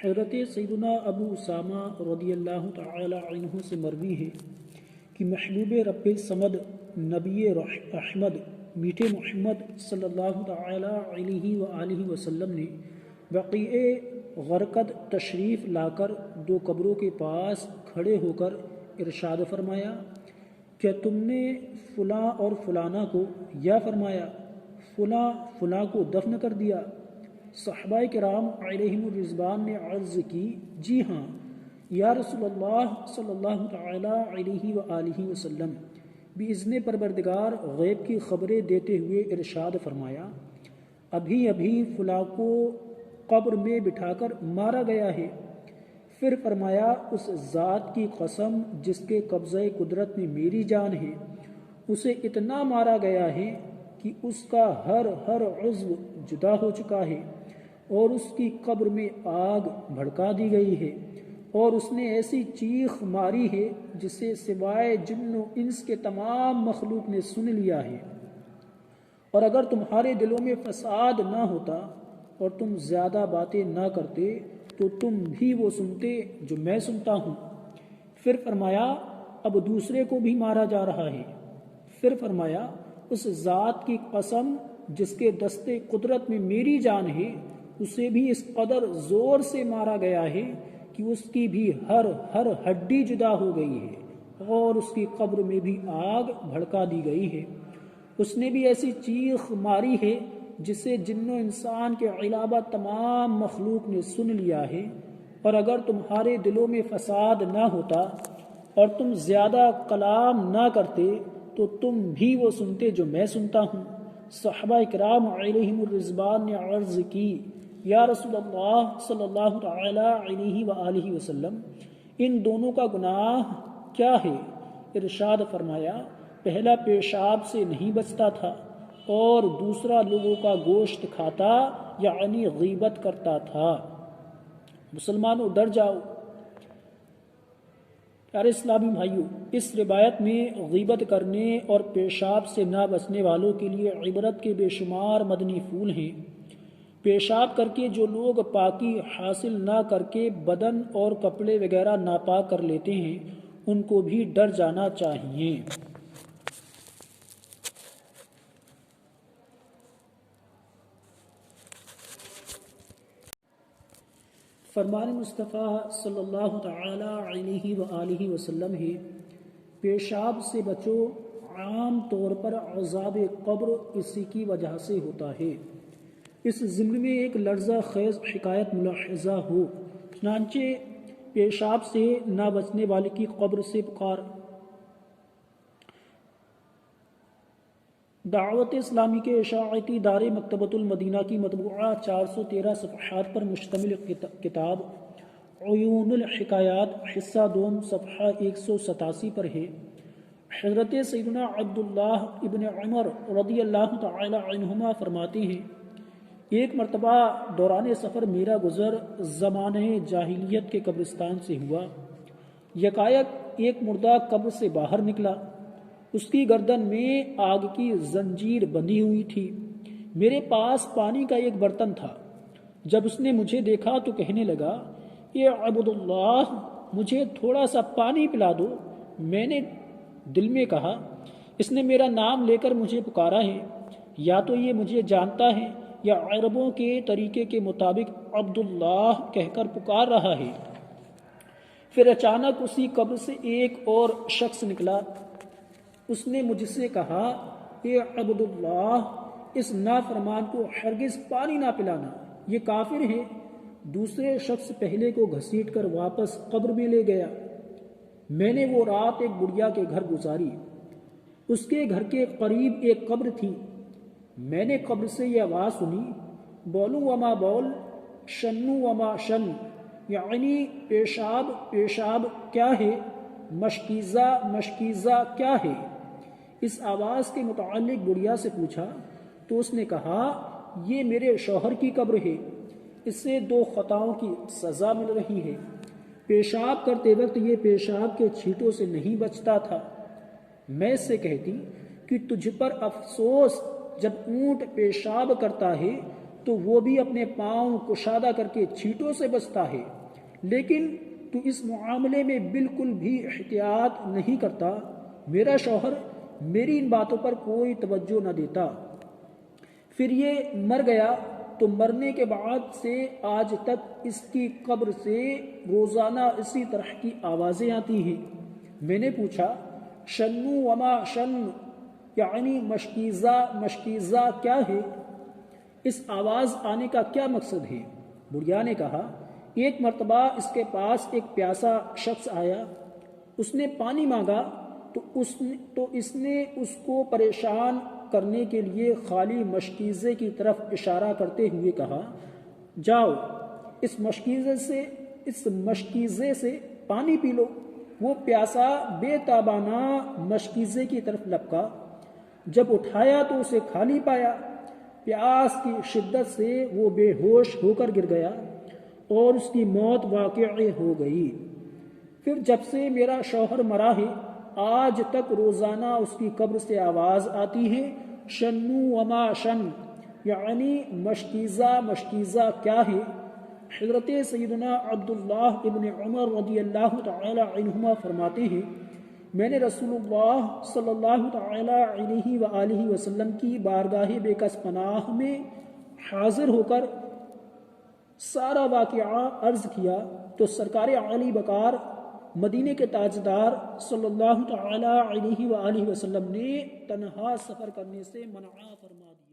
حضرت سیدنا ابو اسامہ رضی اللہ تعالی عنہ سے مروی ہے کہ محبوب رب صمد نبی احمد میٹھے محمد صلی اللہ تعالی علیہ وآلہ وسلم نے بقیع غرقد تشریف لا کر دو قبروں کے پاس کھڑے ہو کر ارشاد فرمایا، کیا تم نے فلاں اور فلانا کو، یا فرمایا فلاں فلاں کو دفن کر دیا؟ صحابہ کرام علیہم الرضوان نے عرض کی، جی ہاں یا رسول اللہ صلی اللہ تعالی علیہ وآلہ وسلم۔ بإذن پروردگار غیب کی خبریں دیتے ہوئے ارشاد فرمایا، ابھی ابھی فلاں کو قبر میں بٹھا کر مارا گیا ہے۔ پھر فرمایا، اس ذات کی قسم جس کے قبضہ قدرت میں میری جان ہے، اسے اتنا مارا گیا ہے کہ اس کا ہر عضو جدا ہو چکا ہے، اور اس کی قبر میں آگ بھڑکا دی گئی ہے، اور اس نے ایسی چیخ ماری ہے جسے سوائے جن و انس کے تمام مخلوق نے سن لیا ہے۔ اور اگر تمہارے دلوں میں فساد نہ ہوتا اور تم زیادہ باتیں نہ کرتے تو تم بھی وہ سنتے جو میں سنتا ہوں۔ پھر فرمایا، اب دوسرے کو بھی مارا جا رہا ہے۔ پھر فرمایا، اس ذات کی قسم جس کے دستے قدرت میں میری جان ہے، اسے بھی اس قدر زور سے مارا گیا ہے کہ اس کی بھی ہر ہڈی جدا ہو گئی ہے، اور اس کی قبر میں بھی آگ بھڑکا دی گئی ہے۔ اس نے بھی ایسی چیخ ماری ہے جسے جن و انسان کے علاوہ تمام مخلوق نے سن لیا ہے۔ اور اگر تمہارے دلوں میں فساد نہ ہوتا اور تم زیادہ کلام نہ کرتے تو تم بھی وہ سنتے جو میں سنتا ہوں۔ صحابہ کرام علیہم الرضوان نے عرض کی، یا رسول اللہ صلی اللہ تعالی علیہ وآلہ وسلم، ان دونوں کا گناہ کیا ہے؟ ارشاد فرمایا، پہلا پیشاب سے نہیں بچتا تھا، اور دوسرا لوگوں کا گوشت کھاتا یعنی غیبت کرتا تھا۔ مسلمانوں ڈر جاؤ۔ پیارے اسلامی بھائیوں، اس روایت میں غیبت کرنے اور پیشاب سے نہ بچنے والوں کے لیے عبرت کے بے شمار مدنی پھول ہیں۔ پیشاب کر کے جو لوگ پاکی حاصل نہ کر کے بدن اور کپڑے وغیرہ ناپاک کر لیتے ہیں، ان کو بھی ڈر جانا چاہیے۔ فرمان مصطفیٰ صلی اللہ تعالی علیہ وآلہ وسلم ہے، پیشاب سے بچو، عام طور پر عذاب قبر اسی کی وجہ سے ہوتا ہے۔ اس ضمن میں ایک لرزہ خیز حکایت ملاحظہ ہو، چنانچہ پیشاب سے نہ بچنے والے کی قبر سے پکار۔ دعوت اسلامی کے اشاعتی ادارے مکتبۃ المدینہ کی مطبوعہ 413 صفحات پر مشتمل کتاب عیون الحکایات حصہ دوم صفحہ 187 پر ہے۔ حضرت سیدنا عبداللہ ابن عمر رضی اللہ تعالی عنہما فرماتے ہیں، ایک مرتبہ دوران سفر میرا گزر زمانہ جاہلیت کے قبرستان سے ہوا۔ یکایک ایک مردہ قبر سے باہر نکلا، اس کی گردن میں آگ کی زنجیر بندھی ہوئی تھی۔ میرے پاس پانی کا ایک برتن تھا۔ جب اس نے مجھے دیکھا تو کہنے لگا، اے عبداللہ، مجھے تھوڑا سا پانی پلا دو۔ میں نے دل میں کہا، اس نے میرا نام لے کر مجھے پکارا ہے، یا تو یہ مجھے جانتا ہے یا عربوں کے طریقے کے مطابق عبداللہ کہہ کر پکار رہا ہے۔ پھر اچانک اسی قبر سے ایک اور شخص نکلا۔ اس نے مجھ سے کہا، اے عبداللہ، اس نافرمان کو ہرگز پانی نہ پلانا، یہ کافر ہے۔ دوسرے شخص پہلے کو گھسیٹ کر واپس قبر میں لے گیا۔ میں نے وہ رات ایک بڑھیا کے گھر گزاری۔ اس کے گھر کے قریب ایک قبر تھی۔ میں نے قبر سے یہ آواز سنی، بولو وما بول، شنو وما شن، یعنی پیشاب پیشاب کیا ہے، مشکیزہ مشکیزہ کیا ہے۔ اس آواز کے متعلق بڑھیا سے پوچھا تو اس نے کہا، یہ میرے شوہر کی قبر ہے، اس سے 2 خطاؤں کی سزا مل رہی ہے۔ پیشاب کرتے وقت یہ پیشاب کے چھینٹوں سے نہیں بچتا تھا۔ میں اس سے کہتی کہ تجھ پر افسوس، جب اونٹ پیشاب کرتا ہے تو وہ بھی اپنے پاؤں کشادہ کر کے چھینٹوں سے بچتا ہے، لیکن تو اس معاملے میں بالکل بھی احتیاط نہیں کرتا۔ میرا شوہر میری ان باتوں پر کوئی توجہ نہ دیتا۔ پھر یہ مر گیا تو مرنے کے بعد سے آج تک اس کی قبر سے روزانہ اسی طرح کی آوازیں آتی ہیں۔ میں نے پوچھا شنو وما شن، یعنی مشکیزہ مشکیزہ کیا ہے؟ اس آواز آنے کا کیا مقصد ہے؟ بڑھیا نے کہا ایک مرتبہ اس کے پاس ایک پیاسا شخص آیا، اس نے پانی مانگا تو اس نے اس کو پریشان کرنے کے لیے خالی مشکیزے کی طرف اشارہ کرتے ہوئے کہا جاؤ اس مشکیزے سے پانی پی لو۔ وہ پیاسا بے تابانہ مشکیزے کی طرف لپکا، جب اٹھایا تو اسے خالی پایا۔ پیاس کی شدت سے وہ بے ہوش ہو کر گر گیا اور اس کی موت واقع ہو گئی۔ پھر جب سے میرا شوہر مرا ہے آج تک روزانہ اس کی قبر سے آواز آتی ہے شنو وما شن، یعنی مشکیزہ مشکیزہ کیا ہے؟ حضرت سیدنا عبداللہ ابن عمر رضی اللہ تعالی عنہما فرماتے ہیں میں نے رسول اللہ صلی اللہ تعالی علیہ وآلہ وسلم کی بارگاہ بے کس پناہ میں حاضر ہو کر سارا واقعہ عرض کیا تو سرکار علی بکار مدینے کے تاجدار صلی اللہ تعالی علیہ وآلہ وسلم نے تنہا سفر کرنے سے منع فرما دیا۔